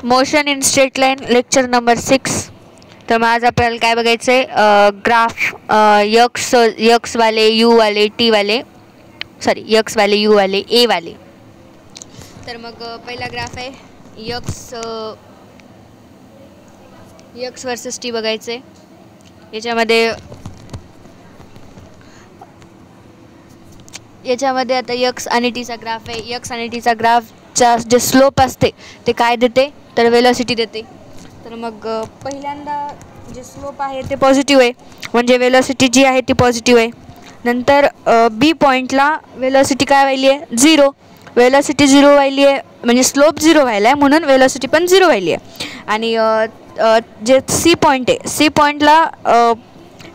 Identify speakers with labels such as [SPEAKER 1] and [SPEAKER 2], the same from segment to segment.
[SPEAKER 1] Motion in straight line lecture number 6. तर मग आज आपल्याला काय बघायचं आहे, ग्राफ यक्स वाले, यू वाले, टी वाले, सॉरी यक्स वाले, यू वाले, ए वाले. तर मग पहिला ग्राफ आहे यक्स वर्सेस टी बघायचं आहे. याच्यामध्ये आता यक्स आणि टीचा ग्राफ आहे. यक्स आणि टीचा ग्राफचा जे स्लोप असते ते काय देते, तर वेलोसिटी देते. तर मग पहिल्यांदा जे स्लोप आहे ते पॉझिटिव्ह आहे, म्हणजे वेलोसिटी जी आहे ती पॉझिटिव्ह आहे. नंतर बी पॉईंटला वेलोसिटी काय व्हायली आहे, 0. वेलोसिटी 0 व्हायली आहे, म्हणजे स्लोप 0 व्हायला आहे, म्हणून वेलोसिटी पण 0 व्हायली आहे. आणि जे सी पॉईंट आहे, सी पॉईंटला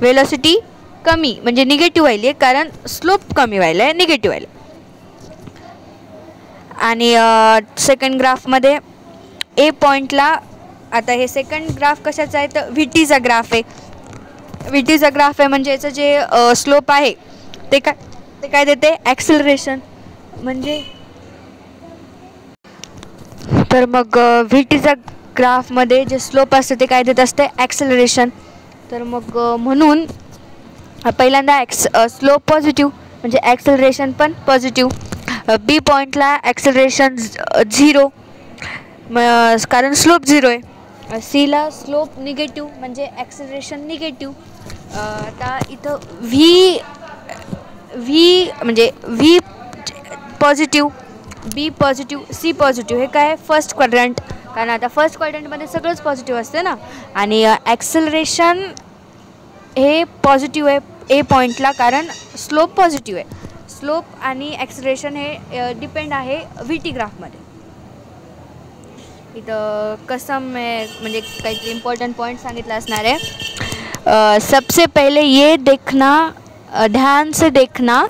[SPEAKER 1] वेलोसिटी कमी म्हणजे निगेटिव्ह व्हायली आहे, कारण स्लोप कमी व्हायला आहे, निगेटिव्ह व्हायला. आणि सेकंड ग्राफमध्ये ए पॉईंटला, आता हे सेकंड ग्राफ कशाचा आहे तर व्हीटीचा ग्राफ आहे. व्हीटीचा ग्राफ आहे म्हणजे याचं जे स्लोप आहे ते काय देते, ॲक्सेलरेशन. म्हणजे तर मग व्हीटीचा ग्राफमध्ये जे स्लोप असते ते काय देत असते, ॲक्सेलरेशन. तर मग म्हणून पहिल्यांदा स्लोप पॉझिटिव्ह म्हणजे ॲक्सेलरेशन पण पॉझिटिव्ह. बी पॉईंटला ॲक्सेलरेशन 0 कारण स्लोप 0 आहे. सीला स्लोप निगेटिव्ह म्हणजे ॲक्सेलरेशन निगेटिव्ह. आता इथं व्ही म्हणजे व्ही पॉझिटिव्ह, बी पॉझिटिव्ह, सी पॉझिटिव्ह. हे काय फर्स्ट क्वाड्रंट, कारण आता फर्स्ट क्वाड्रंटमध्ये सगळंच पॉझिटिव्ह असते ना. आणि ॲक्सेलरेशन हे पॉझिटिव्ह आहे ए पॉईंटला, कारण स्लोप पॉझिटिव्ह आहे. स्लोप आणि ॲक्सेलरेशन हे डिपेंड आहे व्ही टी ग्राफमध्ये. इथं कसम आहे म्हणजे काहीतरी इम्पॉर्टंट पॉईंट सांगितलं असणार आहे. सबसे पहले ये देखना, ध्यान से देखना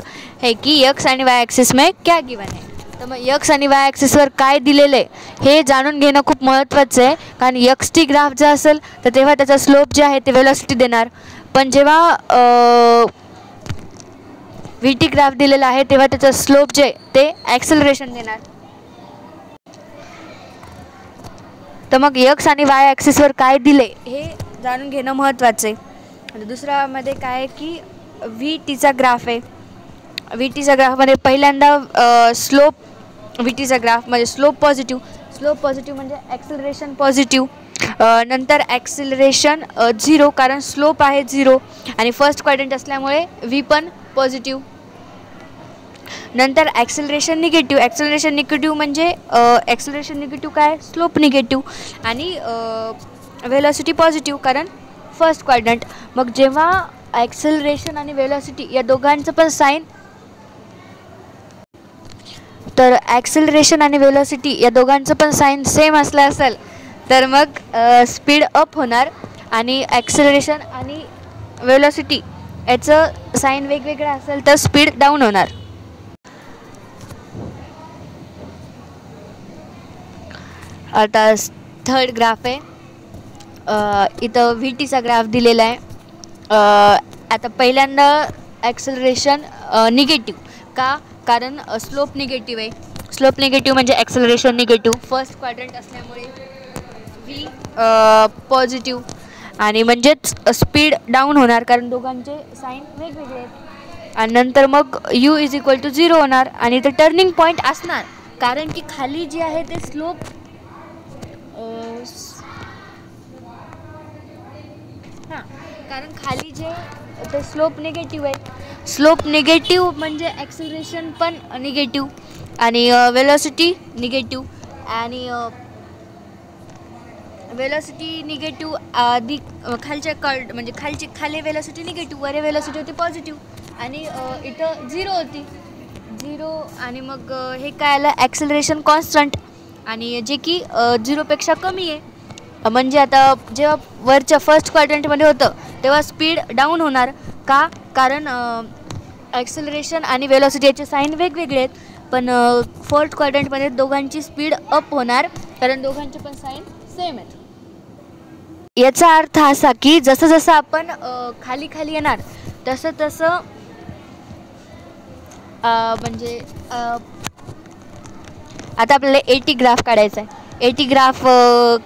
[SPEAKER 1] है की यक्स आणि वाय ॲक्सिस में क्या गिवन है. तर मग यक्स आणि वाय ॲक्सिसवर काय दिलेलं आहे हे जाणून घेणं खूप महत्त्वाचं आहे. कारण यक्स टी ग्राफ जर असेल तर तेव्हा त्याचा स्लोप जे आहे ते वेलोसिटी देणार, पण जेव्हा व्ही टी ग्राफ दिलेला आहे तेव्हा त्याचा स्लोप जे ते ॲक्सेलरेशन देणार. तर मग यक्स आणि वाय ॲक्सिसवर काय दिले हे जाणून घेणं महत्त्वाचं आहे. आणि दुसऱ्यामध्ये काय आहे की व्ही टीचा ग्राफ आहे. व्ही टीचा ग्राफमध्ये पहिल्यांदा स्लोप, व्ही टीचा ग्राफमध्ये स्लोप पॉझिटिव्ह म्हणजे ॲक्सेलरेशन पॉझिटिव्ह. नंतर ॲक्सेलरेशन 0 कारण स्लोप आहे 0 आणि फर्स्ट क्वाड्रंट असल्यामुळे व्ही पण पॉझिटिव्ह. नंतर ॲक्सेलरेशन निगेटिव्ह म्हणजे ॲक्सेलरेशन निगेटिव्ह काय, स्लोप निगेटिव्ह. आणि वेलोसिटी पॉझिटिव्ह कारण फर्स्ट क्वाड्रंट. मग जेव्हा ॲक्सेलरेशन आणि वेलोसिटी या दोघांचं पण साईन, तर ॲक्सेलरेशन आणि वेलोसिटी या दोघांचं पण साईन सेम असलं असेल तर मग स्पीड अप होणार. आणि ॲक्सेलरेशन आणि वेलोसिटी याचं साईन वेगवेगळं असेल तर स्पीड डाऊन होणार. आता थर्ड ग्राफ आहे. इथं व्ही टीचा ग्राफ दिलेला आहे. आता पहिल्यांदा ॲक्सेलरेशन निगेटिव्ह का, कारण स्लोप निगेटिव्ह आहे. स्लोप निगेटिव्ह म्हणजे ॲक्सेलरेशन निगेटिव्ह. फर्स्ट क्वाड्रंट असल्यामुळे व्ही पॉझिटिव्ह आणि म्हणजेच स्पीड डाऊन होणार कारण दोघांचे साईन वेगवेगळे आहेत. आणि नंतर मग यू इज इक्वल टू 0 होणार. आणि इथं टर्निंग पॉईंट असणार कारण की खाली जे आहे ते स्लोप कारण खाली जे ते स्लोप निगेटिव्ह आहे. स्लोप निगेटिव्ह म्हणजे ॲक्सेलरेशन पण निगेटिव्ह आणि वेलोसिटी निगेटिव्ह. आणि वेलोसिटी निगेटिव्ह आधी खालच्या म्हणजे खाली वेलोसिटी निगेटिव्ह, वर वेलोसिटी होती पॉझिटिव्ह आणि इथं 0 होती 0. आणि मग हे काय आलं, ॲक्सेलरेशन कॉन्स्टंट आणि जे की 0पेक्षा कमी आहे. म्हणजे आता जेव्हा वरच्या फर्स्ट क्वाड्रंटमध्ये होतं तेव्हा स्पीड डाऊन होणार का, कारण ॲक्सेलरेशन आणि वेलोसिटी याचे साईन वेगवेगळे आहेत. पण फोर्थ क्वाड्रंटमध्ये दोघांची स्पीड अप होणार कारण दोघांचे पण साईन सेम आहेत. याचा अर्थ असा की जसं जसं आपण खाली येणार तसं म्हणजे आता आपल्याला 80 ग्राफ काढायचा आहे. AT ग्राफ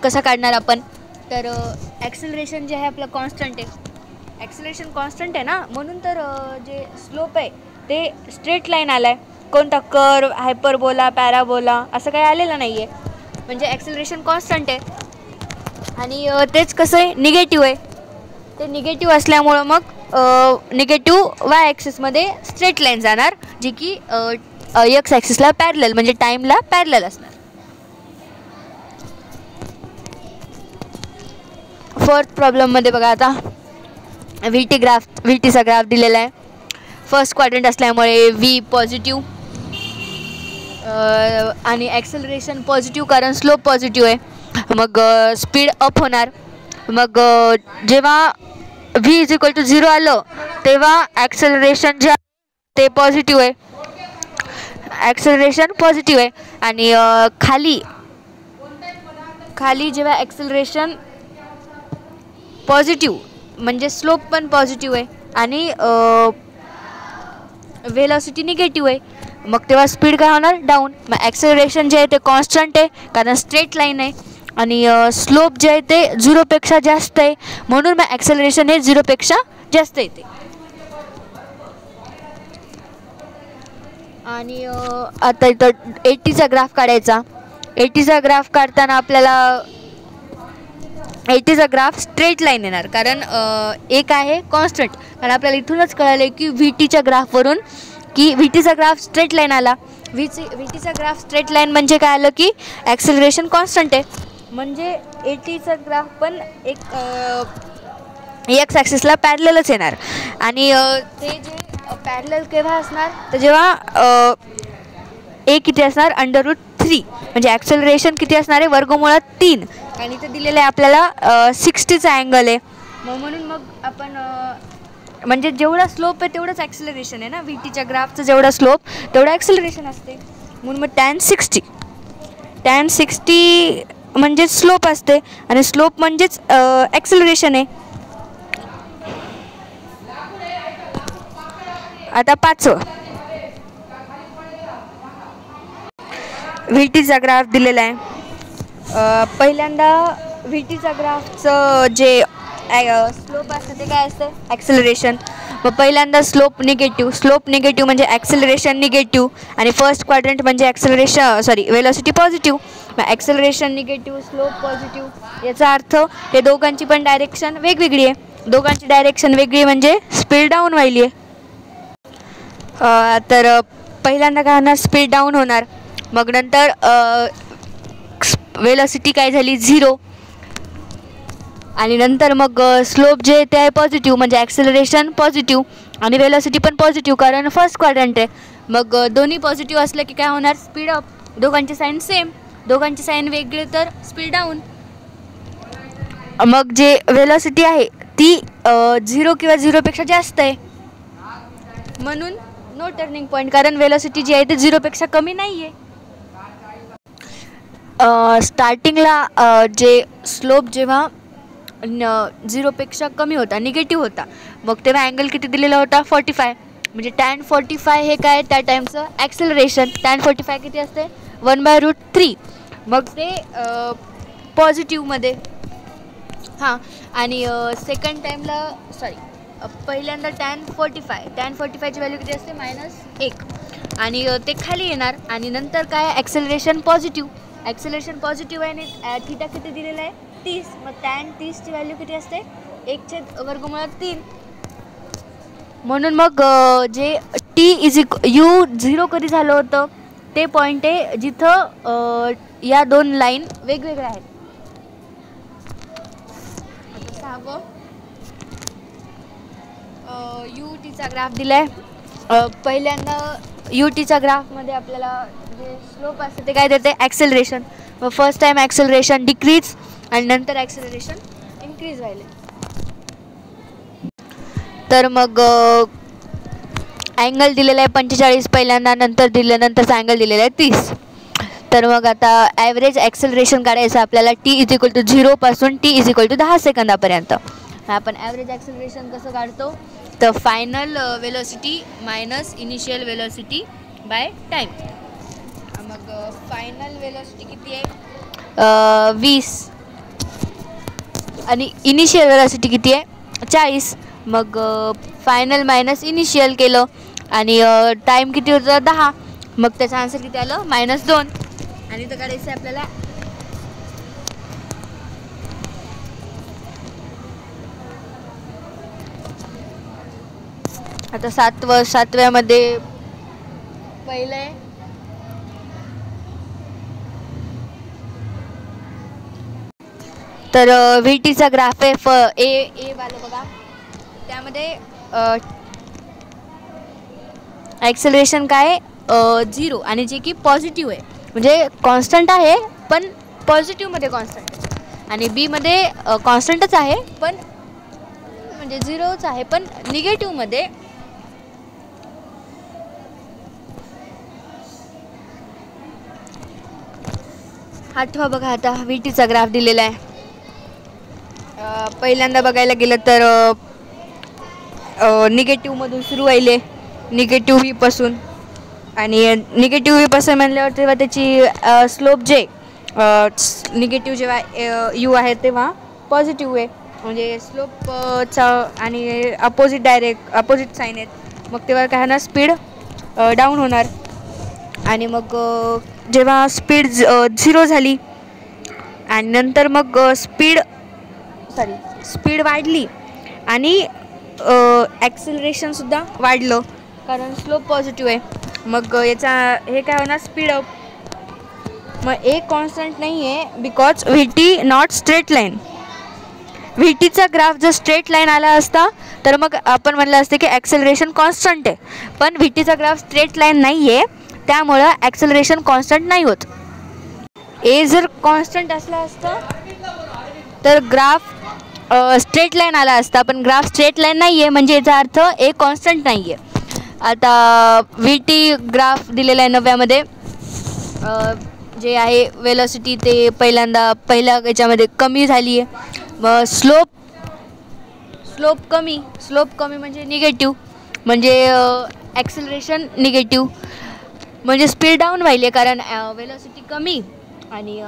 [SPEAKER 1] कसा काढणार आपण, तर ॲक्सेलरेशन जे आहे आपलं कॉन्स्टंट आहे, ॲक्सेलरेशन कॉन्स्टंट आहे ना, म्हणून तर जे स्लोप आहे ते स्ट्रेट लाईन आला आहे. कोणता कर्व, हायपरबोला, पॅराबोला असं काही आलेलं नाही आहे, म्हणजे ॲक्सेलरेशन कॉन्स्टंट आहे. आणि तेच कसं आहे, निगेटिव्ह आहे. ते निगेटिव्ह असल्यामुळं मग निगेटिव्ह वाय ॲक्सिसमध्ये स्ट्रेट लाईन जाणार, जी की एक्स ॲक्सिसला पॅरलल म्हणजे टाईमला पॅरलल असणार. फोर्थ प्रॉब्लेममध्ये बघा आता व्हीटीचा ग्राफ दिलेला आहे. फर्स्ट क्वाड्रंट असल्यामुळे व्ही पॉझिटिव्ह आणि ॲक्सेलरेशन पॉझिटिव्ह कारण स्लोप पॉझिटिव्ह आहे. मग स्पीड अप होणार. मग जेव्हा व्ही इज इक्वल टू 0 आलं तेव्हा ॲक्सेलरेशन जे ते पॉझिटिव्ह आहे, ॲक्सेलरेशन पॉझिटिव्ह आहे. आणि खाली जेव्हा ॲक्सेलरेशन पॉझिटिव्ह म्हणजे स्लोप पण पॉझिटिव्ह आहे आणि वेलॉसिटी निगेटिव्ह आहे, मग तेव्हा स्पीड काय होणार, डाऊन. मग ॲक्सेलरेशन जे आहे ते कॉन्स्टंट आहे कारण स्ट्रेट लाईन आहे आणि स्लोप जे आहे ते 0पेक्षा जास्त आहे, म्हणून मग ॲक्सेलरेशन हे 0पेक्षा जास्त येते. आणि आता इथं ATचा ग्राफ काढायचा. ATचा ग्राफ काढताना आपल्याला ATचा ग्राफ स्ट्रेट लाईन येणार कारण एक आहे कॉन्स्टंट. कारण आपल्याला इथूनच कळालं की VTच्या ग्राफवरून की VTचा ग्राफ स्ट्रेट लाईन आला. VTचा ग्राफ स्ट्रेट लाईन म्हणजे काय आलं की ॲक्सेलरेशन कॉन्स्टंट आहे, म्हणजे ATचा ग्राफ पण एक एक्स ॲक्सिसला पॅरललच येणार. आणि ते जे पॅरलल केव्हा असणार, तर जेव्हा किती असणार, √3 म्हणजे ॲक्सेलरेशन किती असणार आहे, वर्गमुळात 3. आणि इथं दिलेलं आहे आपल्याला 60चा अँगल आहे, म्हणून मग आपण म्हणजे जेवढा स्लोप आहे तेवढंच ॲक्सेलरेशन आहे ना, VTच्या ग्राफचं जेवढा स्लोप तेवढं ॲक्सेलरेशन असते, म्हणून मग tan 60 म्हणजेच स्लोप असते आणि स्लोप म्हणजेच ॲक्सेलरेशन आहे. आता 5वं VTचा ग्राफ दिलेला आहे. पहिल्यांदा VTचा ग्राफचं जे स्लोप असतं ते काय असतं, ॲक्सेलरेशन. मग पहिल्यांदा स्लोप निगेटिव्ह म्हणजे ॲक्सेलरेशन निगेटिव्ह आणि फर्स्ट क्वाड्रंट म्हणजे वेलॉसिटी पॉझिटिव्ह. मग ॲक्सेलरेशन निगेटिव्ह, स्लोप पॉझिटिव्ह, याचा अर्थ हे दोघांची पण डायरेक्शन वेगवेगळी आहे. दोघांची डायरेक्शन वेगळी म्हणजे स्पीड डाऊन व्हायली आहे. तर पहिल्यांदा काय होणार, स्पीड डाऊन होणार. मग नंतर वेलॉसिटी काय झाली, 0. आणि नंतर मग स्लोप जे ते आहे पॉझिटिव्ह म्हणजे ॲक्सेलरेशन पॉझिटिव्ह आणि वेलॉसिटी पण पॉझिटिव्ह कारण फर्स्ट क्वाड्रंट आहे. मग दोन्ही पॉझिटिव्ह असलं की काय होणार, स्पीड अप. दोघांची साईन सेम, दोघांची साईन वेगळे तर स्पीड डाऊन. मग जे वेलॉसिटी आहे ती 0 किंवा 0पेक्षा जास्त आहे, म्हणून नो टर्निंग पॉईंट कारण वेलॉसिटी जी आहे ते 0पेक्षा कमी नाही आहे. स्टार्टिंगला जे स्लोप जेव्हा 0पेक्षा कमी होता, निगेटिव्ह होता, मग तेव्हा अँगल किती दिलेला होता, 45. म्हणजे tan 45 हे काय, त्या टाईमचं ॲक्सेलरेशन. tan 45 किती असते, 1/√3. मग ते पॉझिटिव्हमध्ये. हां, आणि सेकंड टाईमला पहिल्यांदा tan 45ची व्हॅल्यू किती असते, -1. आणि ते खाली येणार आणि नंतर काय, ॲक्सेलरेशन पॉझिटिव्ह आहे आणि थिटा किती दिलेला आहे, 30. मग tan 30ची व्हॅल्यू किती असते, 1/√3. म्हणून मग जे u 0 कधी झालं होतं ते पॉईंट आहे जिथं या दोन लाईन वेगवेगळ्या आहेत. आता 6वं UTचा ग्राफ दिला आहे. पहिल्यांदा UTच्या ग्राफमध्ये आपल्याला जे स्लोप असते ते काय देते, ॲक्सेलरेशन. मग फर्स्ट टाईम ॲक्सेलरेशन डिक्रीज आणि नंतर ॲक्सेलरेशन इन्क्रीज व्हायले. तर मग अँगल दिलेला आहे 45 पहिल्यांदा, नंतरचा अँगल दिलेला आहे 30. तर मग आता ॲव्हरेज ॲक्सेलरेशन काढायचं आपल्याला t=0 पासून t=10 सेकंदापर्यंत. आपण ॲव्हरेज ॲक्सेलरेशन कसं काढतो, तर final velocity minus initial velocity by time. मग फायनल वेलॉसिटी किती आहे, 20 आणि इनिशियल वेलॉसिटी किती आहे 40. मग फायनल मायनस इनिशियल केलं आणि टाईम किती होतं 10. मग त्याचा आन्सर किती आलं -2. आणि तर काढायचं आहे आपल्याला आता 7व्यामध्ये पहिलं आहे तर VTचा ग्राफ आहे ए वाला बघा. त्यामध्ये ॲक्सेलरेशन काय 0 आणि जे की पॉझिटिव्ह आहे म्हणजे कॉन्स्टंट आहे पण पॉझिटिव्हमध्ये कॉन्स्टंट आहे. आणि बीमध्ये कॉन्स्टंटच आहे पण म्हणजे 0च आहे पण निगेटिव्हमध्ये आठवा बघा. आता VTचा ग्राफ दिलेला आहे. पहिल्यांदा बघायला गेलं तर निगेटिव्हमधून सुरू व्हायले निगेटिव्ह व्हीपासून आणि निगेटिव्ह व्हीपासून म्हणल्यावर तेव्हा त्याची स्लोप जे निगेटिव्ह जेव्हा यू आहे तेव्हा पॉझिटिव्ह आहे म्हणजे स्लोपचा आणि अपोजिट साईन आहेत. मग तेव्हा काय होणार स्पीड डाऊन होणार आणि मग जेव्हा स्पीड 0 झाली आणि नंतर मग स्पीड वाढली आणि ॲक्सेलरेशनसुद्धा वाढलं कारण स्लोप पॉझिटिव्ह आहे. मग याचा हे काय होणार स्पीड अप. मग एक कॉन्स्टंट नाही आहे because VT not straight line. VTचा ग्राफ जर स्ट्रेट लाईन आला असता तर मग आपण म्हणलं असतं की ॲक्सेलरेशन कॉन्स्टंट आहे. पण VTचा ग्राफ स्ट्रेट लाईन नाही आहे त्यामुळं ॲक्सेलरेशन कॉन्स्टंट नाही होत. ए जर कॉन्स्टंट असला असता तर ग्राफ स्ट्रेट लाईन आला असता पण ग्राफ स्ट्रेट लाईन नाही आहे म्हणजे याचा अर्थ ए कॉन्स्टंट नाही आहे. आता VT ग्राफ दिलेला आहे 9व्यामध्ये जे आहे वेलॉसिटी ते पहिल्या याच्यामध्ये कमी झाली आहे. मग स्लोप कमी म्हणजे निगेटिव्ह म्हणजे ॲक्सेलरेशन निगेटिव्ह म्हणजे स्पीड डाऊन व्हायली कारण वेलॉसिटी कमी आणि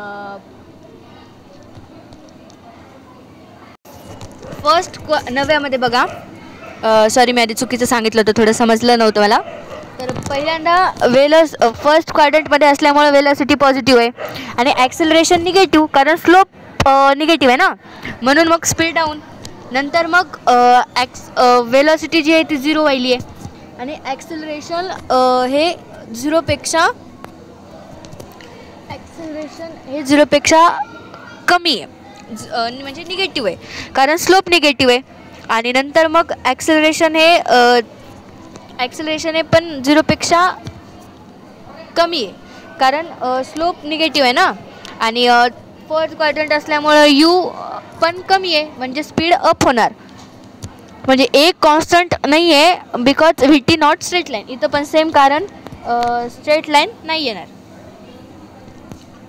[SPEAKER 1] फर्स्ट 9व्यामध्ये बघा सॉरी मी आधी चुकीचं सांगितलं होतं थोडं समजलं नव्हतं मला. तर पहिल्यांदा फर्स्ट क्वाड्रंटमध्ये असल्यामुळे वेलॉसिटी पॉझिटिव्ह आहे आणि ॲक्सेलरेशन निगेटिव्ह कारण स्लोप निगेटिव्ह आहे ना म्हणून मग स्पीड डाऊन. नंतर मग वेलॉसिटी जी आहे ती 0 व्हायली आहे आणि ॲक्सेलरेशन हे 0पेक्षा कमी आहे म्हणजे निगेटिव्ह आहे कारण स्लोप निगेटिव्ह आहे. आणि नंतर मग ॲक्सेलरेशन हे पण 0पेक्षा कमी आहे कारण स्लोप निगेटिव्ह आहे ना आणि फर्स्ट क्वाड्रंट असल्यामुळं यू पण कमी आहे म्हणजे स्पीड अप होणार. म्हणजे एक कॉन्स्टंट नाही आहे because VT not straight line. इथं पण सेम कारण स्ट्रेट लाईन नाही येणार.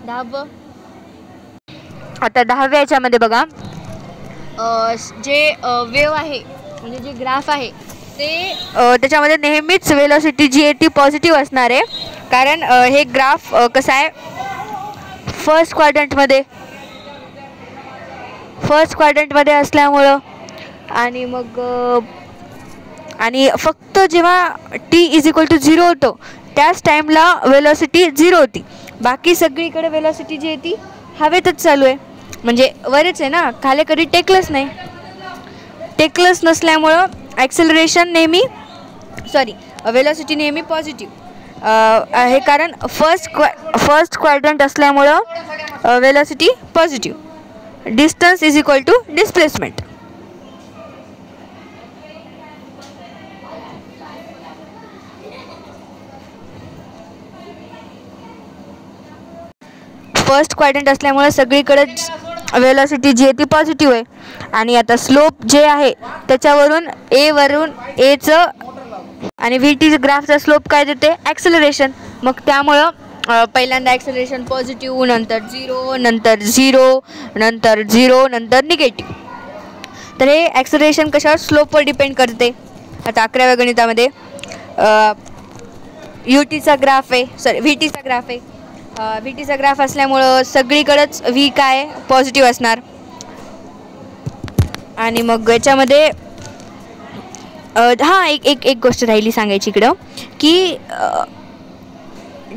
[SPEAKER 1] 10वं आता 10व्या याच्यामध्ये बघा जे वेव्ह आहे म्हणजे जे ग्राफ आहे ते त्याच्यामध्ये नेहमीच वेलॉसिटी जी आहे ती पॉझिटिव्ह असणार आहे कारण हे ग्राफ कसं आहे फर्स्ट क्वाड्रंटमध्ये असल्यामुळं आणि मग आणि फक्त जेव्हा t=0 होतो त्याच टाईमला वेलॉसिटी 0 होती. बाकी सगळीकडे वेलॉसिटी जी आहे ती हवेतच चालू आहे म्हणजे वरच आहे ना खाली कधी टेकलंच नसल्यामुळं ॲक्सेलरेशन वेलॉसिटी नेहमी पॉझिटिव्ह आहे कारण फर्स्ट क्वाड्रंट असल्यामुळं velocity positive. Distance displacement. First quadrant असल्यामुळे सगळीकडे वेलॉसिटी जी आहे ती पॉझिटिव्ह आहे आणि आता स्लोप जे आहे त्याच्यावरून एचं आणि VT ग्राफचा स्लोप काय देते ॲक्सेलरेशन. मग त्यामुळं पहिल्यांदा ॲक्सेलरेशन पॉझिटिव्ह नंतर 0 नंतर 0 नंतर निगेटिव्ह. तर हे ॲक्सेलरेशन कशावर स्लोपवर डिपेंड करते. आता 11व्या गणितामध्ये VTचा ग्राफ आहे व्ही टीचा ग्राफ असल्यामुळं सगळीकडंच व्ही काय पॉझिटिव्ह असणार. आणि मग याच्यामध्ये हां एक गोष्ट राहिली सांगायची इकडं की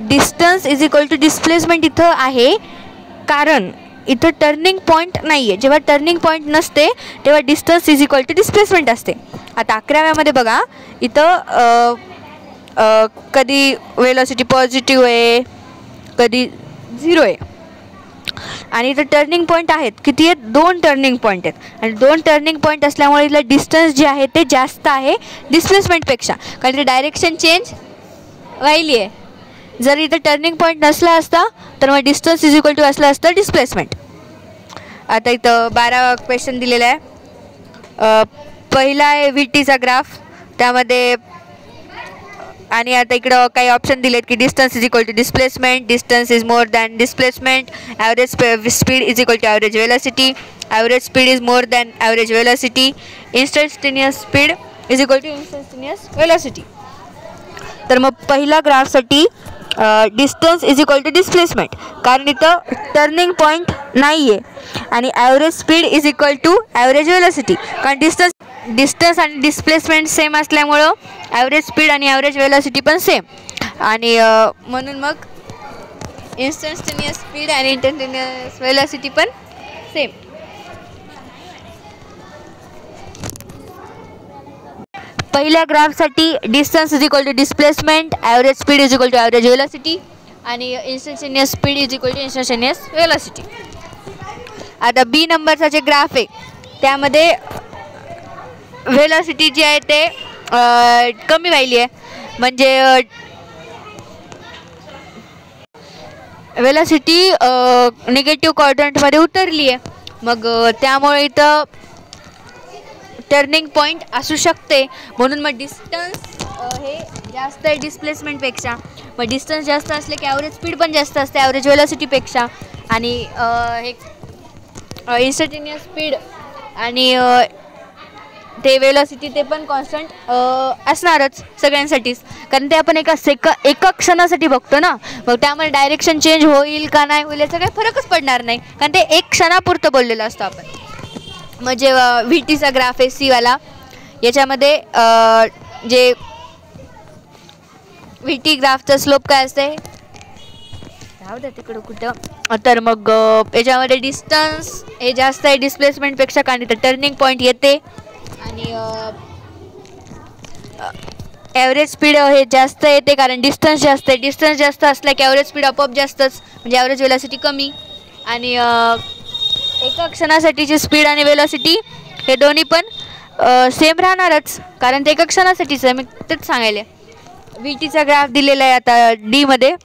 [SPEAKER 1] distance is equal to displacement इथं आहे, कारण इथं टर्निंग पॉईंट नाही आहे. जेव्हा टर्निंग पॉईंट नसते तेव्हा distance is equal to displacement असते. आता 11व्यामध्ये बघा इथं कधी वेलोसिटी पॉझिटिव्ह आहे, कधी 0 आहे. आणि इथं टर्निंग पॉईंट आहेत. किती आहेत? 2 टर्निंग पॉईंट आहेत. आणि 2 टर्निंग पॉईंट असल्यामुळे इथलं डिस्टन्स जे आहे ते जास्त आहे डिस्प्लेसमेंटपेक्षा, कारण ते डायरेक्शन चेंज व्हायली आहे. जर इथं टर्निंग पॉईंट नसला असता तर मग डिस्टन्स इज इक्वल टू असलं असतं डिस्प्लेसमेंट. आता इथं 12 क्वेश्चन दिलेला आहे. पहिला आहे व्ही टीचा ग्राफ, त्यामध्ये आणि आता इकडं काही ऑप्शन दिलेत की distance is equal to displacement, distance is more than displacement, average speed is equal to average velocity, average speed is more than average velocity, instantaneous speed is equal to instantaneous velocity. तर मग पहिल्या ग्राफसाठी distance is equal to displacement, कारण इथं turning point नाही आहे. आणि average speed is equal to average velocity, कारण डिस्टन्स आणि डिस्प्लेसमेंट सेम असल्यामुळं ॲव्हरेज स्पीड आणि ॲव्हरेज वेलोसिटी पण सेम. आणि म्हणून मग इन्स्टंटेनियस स्पीड आणि इन्स्टंटेनियस वेलोसिटी पण सेम. पहिल्या ग्राफसाठी distance is equal to displacement, average speed is equal to average velocity आणि instantaneous speed is equal to instantaneous velocity. आता बी नंबरचा जे ग्राफ आहे त्यामध्ये वेलोसिटी जी आहे ते कमी व्हायली आहे, म्हणजे वेलोसिटी निगेटिव्ह क्वाड्रंटमध्ये उतरली आहे. मग त्यामुळे इथं टर्निंग पॉईंट असू शकते, म्हणून मग डिस्टन्स हे जास्त आहे डिस्प्लेसमेंटपेक्षा. मग डिस्टन्स जास्त असले की ॲव्हरेज स्पीड पण जास्त असते ॲव्हरेज वेलोसिटीपेक्षा. आणि हे इन्स्टंटेनियस स्पीड आणि ते वेलोसिटी ते पण कॉन्स्टंट असणारच सगळ्यांसाठीच, कारण ते आपण एका क्षणासाठी बघतो ना. मग त्यामुळे डायरेक्शन चेंज होईल का नाही होईल याचा काही फरकच पडणार नाही, कारण ते एक क्षणापुरतं बोललेलं असतं आपण. म्हणजे व्ही टीचा ग्राफ आहे सीवाला, याच्यामध्ये जे व्ही टी ग्राफचा स्लोप काय असते राहू द्या तिकडं कुठं. तर मग याच्यामध्ये डिस्टन्स हे जास्त आहे डिस्प्लेसमेंटपेक्षा, कारण इथं टर्निंग पॉईंट येते. आणि ॲव्हरेज स्पीड हे जास्त येते कारण डिस्टन्स जास्त आहे. डिस्टन्स जास्त असला की ॲव्हरेज स्पीड आपोआप जास्तच, म्हणजे ॲव्हरेज वेलोसिटी कमी. आणि एका क्षणासाठीची स्पीड आणि वेलोसिटी हे दोन्ही पण सेम राहणारच, कारण ते एका क्षणासाठीच आहे. मी तेच सांगायला व्ही टीचा ग्राफ दिलेला आहे आता डीमध्ये.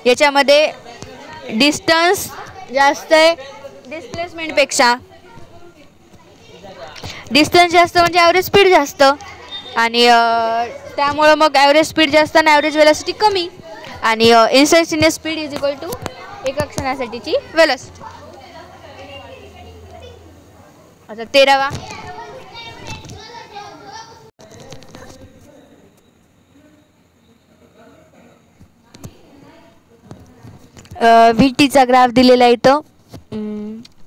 [SPEAKER 1] याच्यामध्ये डिस्टन्स जास्त आहे डिस्प्लेसमेंटपेक्षा. डिस्टन्स जास्त म्हणजे ॲव्हरेज स्पीड जास्त, आणि त्यामुळं मग ॲव्हरेज स्पीड जास्त आणि ॲव्हरेज वेलोसिटी कमी. आणि instantaneous speed is equal to एका क्षणासाठीची वेलोसिटी. आता 13वा व्ही टीचा ग्राफ दिलेला आहे इथं.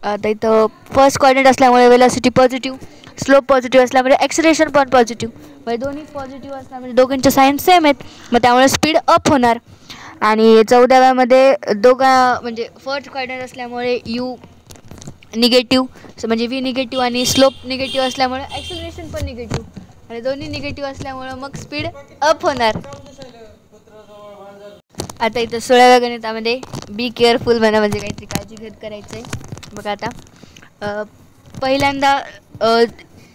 [SPEAKER 1] आता इथं फर्स्ट क्वाड्रंट असल्यामुळे वेलोसिटी पॉझिटिव्ह, स्लोप पॉझिटिव्ह असल्यामुळे ॲक्सेलरेशन पण पॉझिटिव्ह, म्हणजे दोन्ही पॉझिटिव्ह असल्यामुळे दोघांचे साईन सेम आहेत, मग त्यामुळे स्पीड अप होणार. आणि 14व्यामध्ये म्हणजे फर्स्ट क्वाड्रंट असल्यामुळे यू निगेटिव्ह, म्हणजे व्ही निगेटिव्ह आणि स्लोप निगेटिव्ह असल्यामुळे ॲक्सेलरेशन पण निगेटिव्ह, आणि दोन्ही निगेटिव्ह असल्यामुळं मग स्पीड अप होणार. आता इथं 16व्या गणितामध्ये बी केअरफुल म्हणा, म्हणजे काहीतरी काळजी घेत करायचं आहे. बघा आता पहिल्यांदा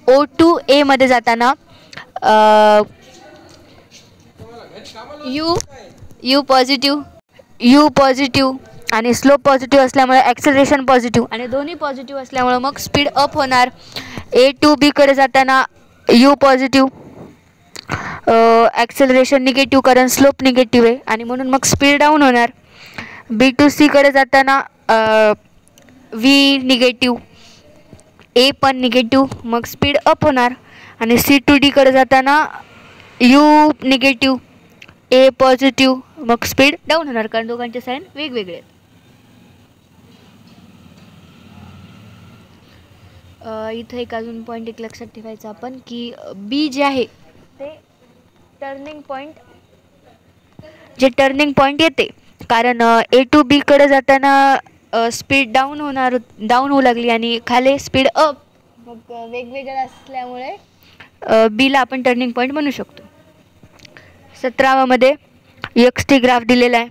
[SPEAKER 1] O2A मध्ये जाताना यू पॉझिटिव्ह आणि स्लोप पॉझिटिव्ह असल्यामुळे ॲक्सेलरेशन पॉझिटिव्ह, आणि दोन्ही पॉझिटिव्ह असल्यामुळे मग स्पीड अप होणार. A to B कडे जाताना यू पॉझिटिव्ह, ॲक्सेलरेशन निगेटिव्ह कारण स्लोप निगेटिव्ह आहे, आणि म्हणून मग स्पीड डाऊन होणार. B to C कडे जाताना व्ही निगेटिव्ह, ए पण निगेटिव्ह, मग स्पीड अप होणार. आणि C to D कडे जाताना यू निगेटिव्ह, ए पॉझिटिव्ह मग स्पीड डाऊन होणार कारण दोघांचे साईन वेगवेगळे आहेत. इथं एक अजून पॉईंट एक लक्षात ठेवायचा आपण की बी जे आहे ते टर्निंग पॉईंट येते कारण ए टू बीकडे जाताना स्पीड डाऊन होऊ लागली आणि खाली स्पीड अप मग वेगवेगळं असल्यामुळे बीला आपण टर्निंग पॉईंट म्हणू शकतो. 17मध्ये एक्स टी ग्राफ दिलेला आहे.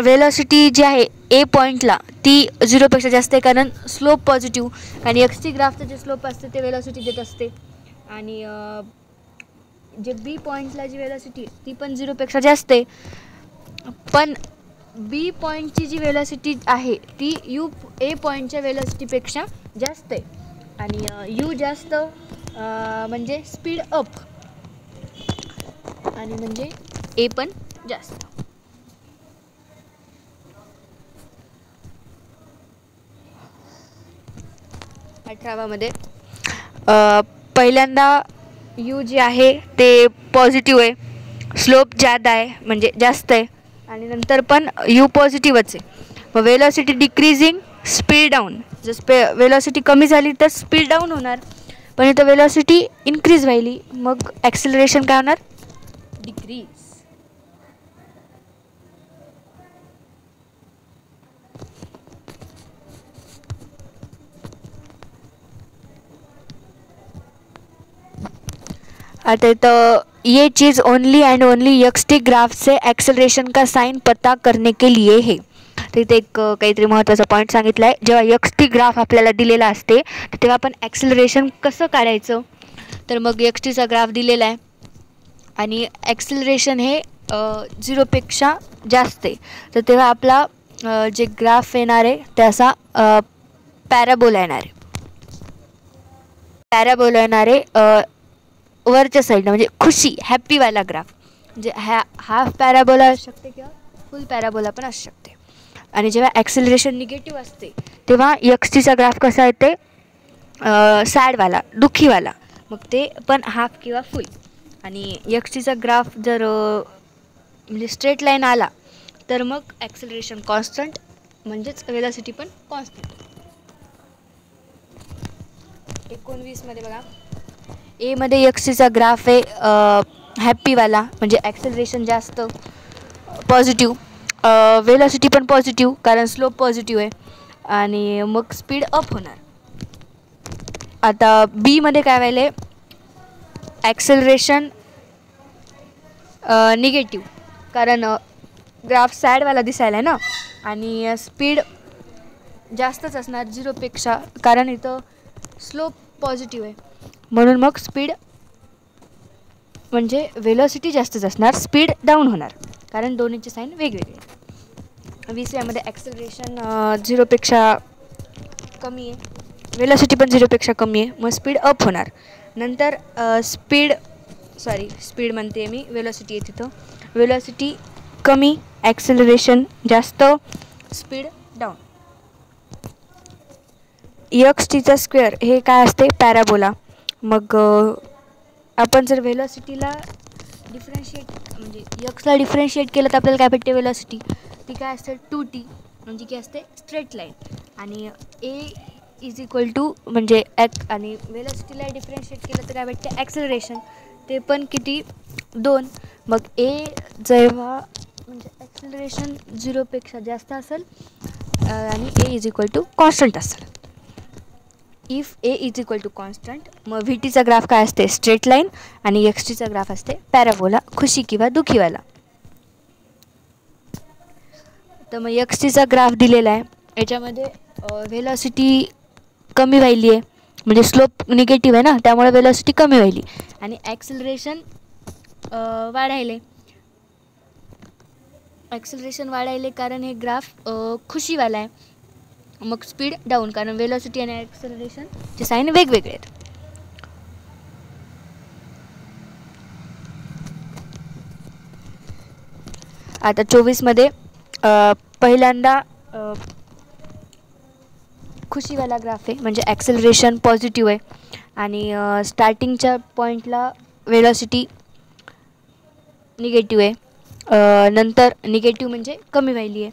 [SPEAKER 1] वेलॉसिटी जी आहे ए पॉईंटला ती 0पेक्षा जास्त आहे कारण स्लोप पॉझिटिव्ह आणि एक्स टी ग्राफचं जे स्लोप असते ते वेलॉसिटी देत असते आणि जे बी पॉईंटला जी वेलॉसिटी ती पण 0पेक्षा जास्त आहे. पण बी पॉईंटची जी वेलॉसिटी आहे ती यू ए पॉईंटच्या वेलॉसिटीपेक्षा जास्त आहे आणि यू जास्त म्हणजे स्पीड अप आणि म्हणजे ए पण जास्त. 18मध्ये पहिल्यांदा यू जे आहे ते पॉझिटिव्ह आहे, स्लोप जादा आहे म्हणजे जास्त आहे आणि नंतर पण यू पॉझिटिव्हच आहे. मग वेलॉसिटी डिक्रीजिंग स्पीड डाऊन, जर वेलॉसिटी कमी झाली तर स्पीड डाऊन होणार पण इथं वेलॉसिटी इन्क्रीज व्हायली मग ॲक्सिलरेशन काय होणार डिक्रीज. आता इथं ये चीज़ only and only x t graph से एक्सेलरेशन का साइन पता करने के लिए है. तर इथे एक काहीतरी महत्त्वाचा पॉईंट सांगितला आहे. जेव्हा एक्स टी ग्राफ आपल्याला दिलेला असते तेव्हा आपण ॲक्सेलरेशन कसं काढायचं तर मग एक्स टीचा ग्राफ दिलेला आहे आणि ॲक्सेलरेशन हे 0पेक्षा जास्त आहे तर तेव्हा आपला जे ग्राफ येणार आहे ते असा पॅराबोला येणार आहे वरच्या साईडनं म्हणजे खुशी हॅप्पीवाला ग्राफ म्हणजे हाफ पॅराबोला असू शकते किंवा फुल पॅराबोला पण असू शकते. आणि जेव्हा ॲक्सेलरेशन निगेटिव्ह असते तेव्हा एक्स टीचा ग्राफ कसा येते सॅडवाला दुःखीवाला मग ते पण हाफ किंवा फुल. आणि एक्स टीचा ग्राफ जर म्हणजे स्ट्रेट लाईन आला तर मग ॲक्सेलरेशन कॉन्स्टंट म्हणजेच वेलॉसिटी पण कॉन्स्टंट. 19मध्ये बघा एमध्ये एक्स टीचा ग्राफ आहे हॅप्पीवाला म्हणजे ॲक्सेलरेशन जास्त पॉझिटिव्ह वेलॉसिटी पण पॉझिटिव्ह कारण स्लोप पॉझिटिव्ह आहे आणि मग स्पीड अप होणार. आता बीमध्ये काय व्हायलं आहे ॲक्सेलरेशन निगेटिव्ह कारण ग्राफ सॅडवाला दिसायला आहे ना आणि स्पीड जास्तच असणार 0पेक्षा कारण इथं स्लोप पॉझिटिव्ह आहे म्हणून मग स्पीड म्हणजे वेलॉसिटी जास्तच असणार स्पीड डाऊन होणार कारण दोन्हीचे साईन वेगवेगळे. 20व्यामध्ये ॲक्सेलरेशन 0पेक्षा कमी आहे वेलॉसिटी पण 0पेक्षा कमी आहे मग स्पीड अप होणार. नंतर स्पीड म्हणते मी वेलॉसिटी आहे तिथं वेलॉसिटी कमी ॲक्सेलरेशन जास्त स्पीड डाऊन. एक्स टीचा स्क्वेअर हे काय असते पॅराबोला. मग आपण जर वेलॉसिटीला डिफरन्शिएट म्हणजे एक्सला डिफरन्शिएट केलं तर आपल्याला काय भेटते वेलॉसिटी ती काय असते 2t म्हणजे की असते स्ट्रेट लाईन आणि ए इज इक्वल टू म्हणजे आणि वेलॉसिटीला डिफरन्शिएट केलं तर काय भेटते ॲक्सेलरेशन ते पण किती 2. मग ए जेव्हा म्हणजे ॲक्सेलरेशन 0पेक्षा जास्त असेल आणि A is equal to constant असेल. If A is equal to constant मग व्ही टीचा ग्राफ काय असते स्ट्रेट लाईन आणि एक्स टीचा ग्राफ असते पॅराबोला खुशी किंवा दुःखीवाला. तर मग एक्स टीचा ग्राफ दिलेला आहे याच्यामध्ये वेलॉसिटी कमी व्हायली आहे म्हणजे स्लोप निगेटिव्ह आहे ना त्यामुळे वेलॉसिटी कमी व्हायली आणि ॲक्सेलरेशन वाढायले कारण हे ग्राफ खुशीवाला आहे मग स्पीड डाऊन कारण वेलॉसिटी आणि ॲक्सेलरेशनचे साईन वेगवेगळे आहेत. आता 24मध्ये पहिल्यांदा खुशीवाला ग्राफ आहे म्हणजे ॲक्सेलरेशन पॉझिटिव्ह आहे आणि स्टार्टिंगच्या पॉईंटला वेलॉसिटी निगेटिव्ह आहे, नंतर निगेटिव्ह म्हणजे कमी व्हायली आहे,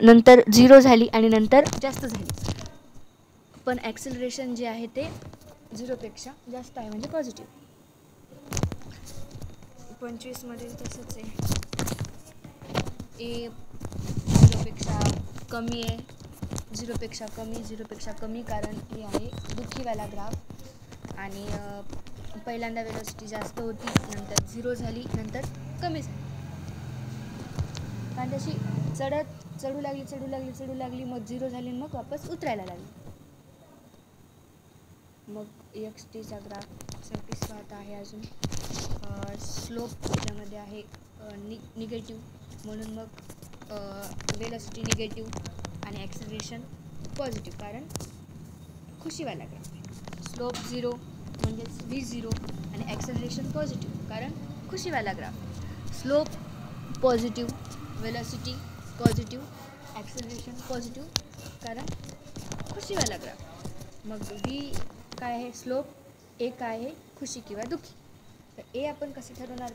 [SPEAKER 1] नंतर 0 झाली आणि नंतर जास्त झाली. पण ॲक्सिलरेशन जे आहे ते 0पेक्षा जास्त आहे म्हणजे पॉझिटिव्ह. 25मध्ये तसंच आहे, ए 0पेक्षा कमी आहे, 0पेक्षा कमी कारण हे आहे दुःखीवाला ग्राफ. आणि पहिल्यांदा वेलोसिटी जास्त होती, नंतर 0 झाली, नंतर कमी झाली. कारण तशी चढू लागली, मग 0 झाली, मग वापस उतरायला लागली. मग एक्सटीचा ग्राफ 26 आता आहे. अजून स्लोप त्याच्यामध्ये आहे निगेटिव्ह, म्हणून मग वेलोसिटी निगेटिव्ह आणि ॲक्सिलरेशन पॉझिटिव्ह कारण खुशीवाला ग्राफ आहे. स्लोप 0 म्हणजेच V0 आणि ॲक्सिलरेशन पॉझिटिव्ह कारण खुशीवाला graph. Slope positive, velocity positive, acceleration positive कारण खुशीवाला ग्राफ. मग V काय आहे स्लोप, ए काय आहे खुशी किंवा दुःखी. तर ए आपण कसं ठरवणार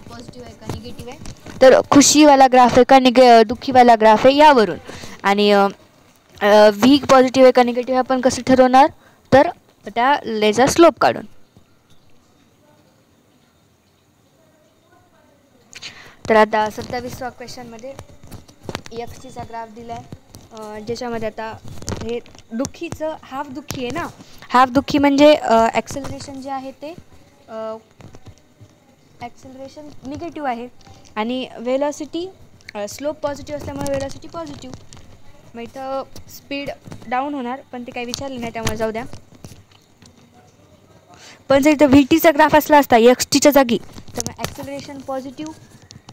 [SPEAKER 1] पॉझिटिव्ह आहे का निगेटिव्ह आहे, तर खुशीवाला ग्राफ आहे का दुःखीवाला ग्राफ आहे यावरून. आणि व्ही पॉझिटिव्ह आहे का निगेटिव्ह आपण कसं ठरवणार, तर त्या लेचा स्लोप काढून. तर आता 27व्या क्वेश्चनमध्ये एक्सटीचा ग्राफ दिला आहे, ज्याच्यामध्ये आता हे दुःखीचं हाफ दुःखी आहे ना, हाफ दुःखी म्हणजे ॲक्सेलरेशन जे आहे ते ॲक्सेलरेशन निगेटिव्ह आहे आणि वेलॉसिटी स्लोप पॉझिटिव्ह असल्यामुळे वेलॉसिटी पॉझिटिव्ह. मग इथं स्पीड डाऊन होणार, पण ते काही विचारले नाही त्यामुळे जाऊ द्या. पण जर इथं व्ही टीचा ग्राफ असला असता एक्सटीच्या जागी, तर मग ॲक्सेलरेशन पॉझिटिव्ह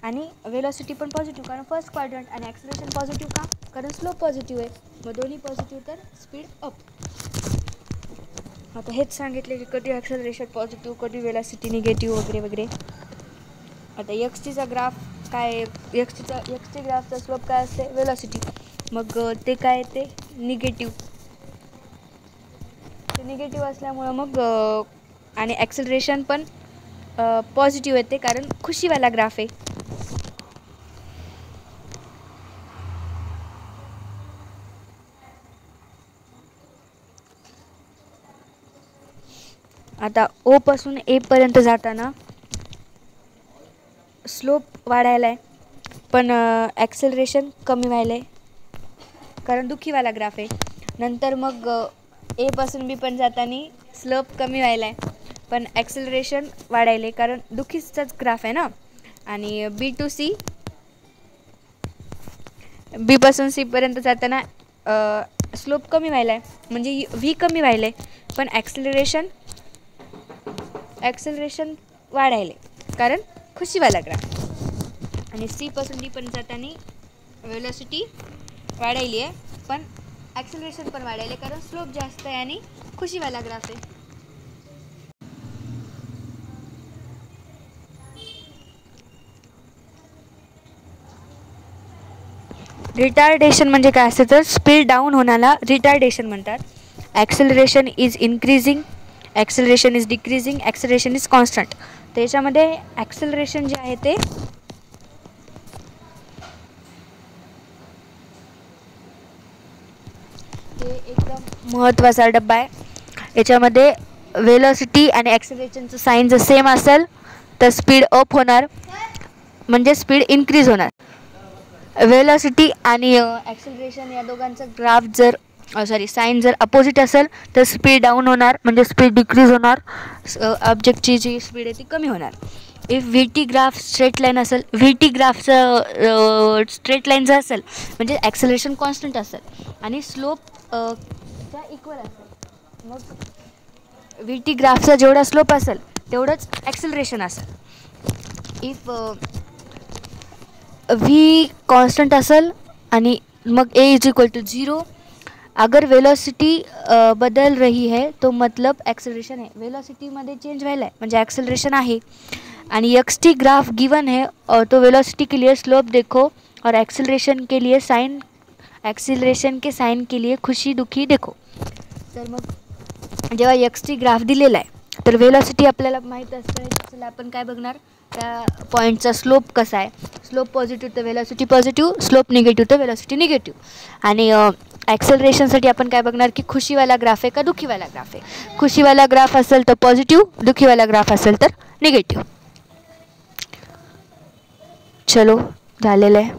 [SPEAKER 1] आणि वेलॉसिटी पण पॉझिटिव्ह कारण फर्स्ट क्वाड्रंट, आणि ॲक्सेलरेशन पॉझिटिव्ह का कारण स्लोप पॉझिटिव्ह आहे, मग दोन्ही पॉझिटिव्ह तर स्पीड अप. आता हेच सांगितले की कधी ॲक्सेलरेशन पॉझिटिव्ह, कधी वेलॉसिटी निगेटिव्ह वगैरे वगैरे. आता एक्सटीचा ग्राफ काय, एक्सटी ग्राफचा स्लोप काय असते वेलॉसिटी, मग ते काय ते निगेटिव्ह, ते निगेटिव्ह असल्यामुळं मग आणि ॲक्सेलरेशन पण पॉझिटिव्ह येते कारण खुशीवाला ग्राफ आहे. आता ओ पासून ए पर्यंत जाताना स्लोप वाढायला आहे, पण ॲक्सेलरेशन कमी व्हायला आहे कारण दुःखीवाला ग्राफ आहे. नंतर मग ए पासून बी पण जाताना स्लोप कमी व्हायला आहे, पण ॲक्सेलरेशन वाढायला आहे कारण दुःखीचाच ग्राफ आहे ना. आणि बी टू सी, बी पासून सी पर्यंत जाताना स्लोप कमी व्हायला आहे म्हणजे व्ही कमी व्हायला आहे, पण ॲक्सेलरेशन वाढायले कारण खुशीवाला ग्राफ. आणि सी पासून डी पण जाताना वेलॉसिटी वाढायली आहे, पण ॲक्सेलरेशन पण वाढायले कारण स्लोप जास्त आहे आणि खुशीवाला ग्राफ आहे. रिटार्डेशन म्हणजे काय असतं, तर स्पीड डाऊन होण्याला रिटार्डेशन म्हणतात. Acceleration is increasing, acceleration is decreasing, acceleration is constant. त्याच्यामध्ये ॲक्सेलरेशन जे आहे ते एकदम महत्त्वाचा डब्बा आहे. याच्यामध्ये वेलॉसिटी आणि ॲक्सेलरेशनचं साईन जर सेम असेल तर स्पीड अप होणार म्हणजे स्पीड इन्क्रीज होणार. वेलॉसिटी आणि ॲक्सेलरेशन या दोघांचा ग्राफ जर साईन जर अपोजिट असेल तर स्पीड डाऊन होणार म्हणजे स्पीड डिक्रीज होणार, ऑब्जेक्टची जी स्पीड आहे ती कमी होणार. If V T graph straight line असेल, व्ही टी ग्राफचं स्ट्रेट लाईन जर असेल म्हणजे ॲक्सेलरेशन कॉन्स्टंट असेल आणि स्लोप त्या इक्वल असेल, मग व्ही टी ग्राफचा जेवढा स्लोप असेल तेवढंच ॲक्सेलरेशन असेल. इफ व्ही कॉन्स्टंट असेल आणि मग ए इज इक्वल टू 0, अगर वेलोसिटी बदल रही है तो मतलब एक्सेलरेशन है. वेलोसिटीमध्ये चेंज व्हायला आहे म्हणजे ॲक्सेलरेशन आहे. आणि एक्स टी ग्राफ गिवन है और तो वेलोसिटी के लिए स्लोप देखो और एक्सेलरेशन के लिए साइन, एक्सेलरेशन के साइन के लिए खुशी दुखी देखो. तर मग जेव्हा एक्स टी ग्राफ दिलेला आहे तर वेलॉसिटी आपल्याला माहीत असतं, चला आपण काय बघणार, त्या पॉईंटचा स्लोप कसा आहे. स्लोप पॉझिटिव्ह तर वेलॉसिटी पॉझिटिव्ह, स्लोप निगेटिव्ह तर वेलॉसिटी निगेटिव्ह. आणि ॲक्सेलरेशनसाठी आपण काय बघणार की खुशीवाला ग्राफ आहे का दुखीवाला ग्राफ आहे. खुशीवाला ग्राफ असेल तर पॉझिटिव्ह, दुखीवाला ग्राफ असेल तर निगेटिव्ह. चलो झालेलं आहे.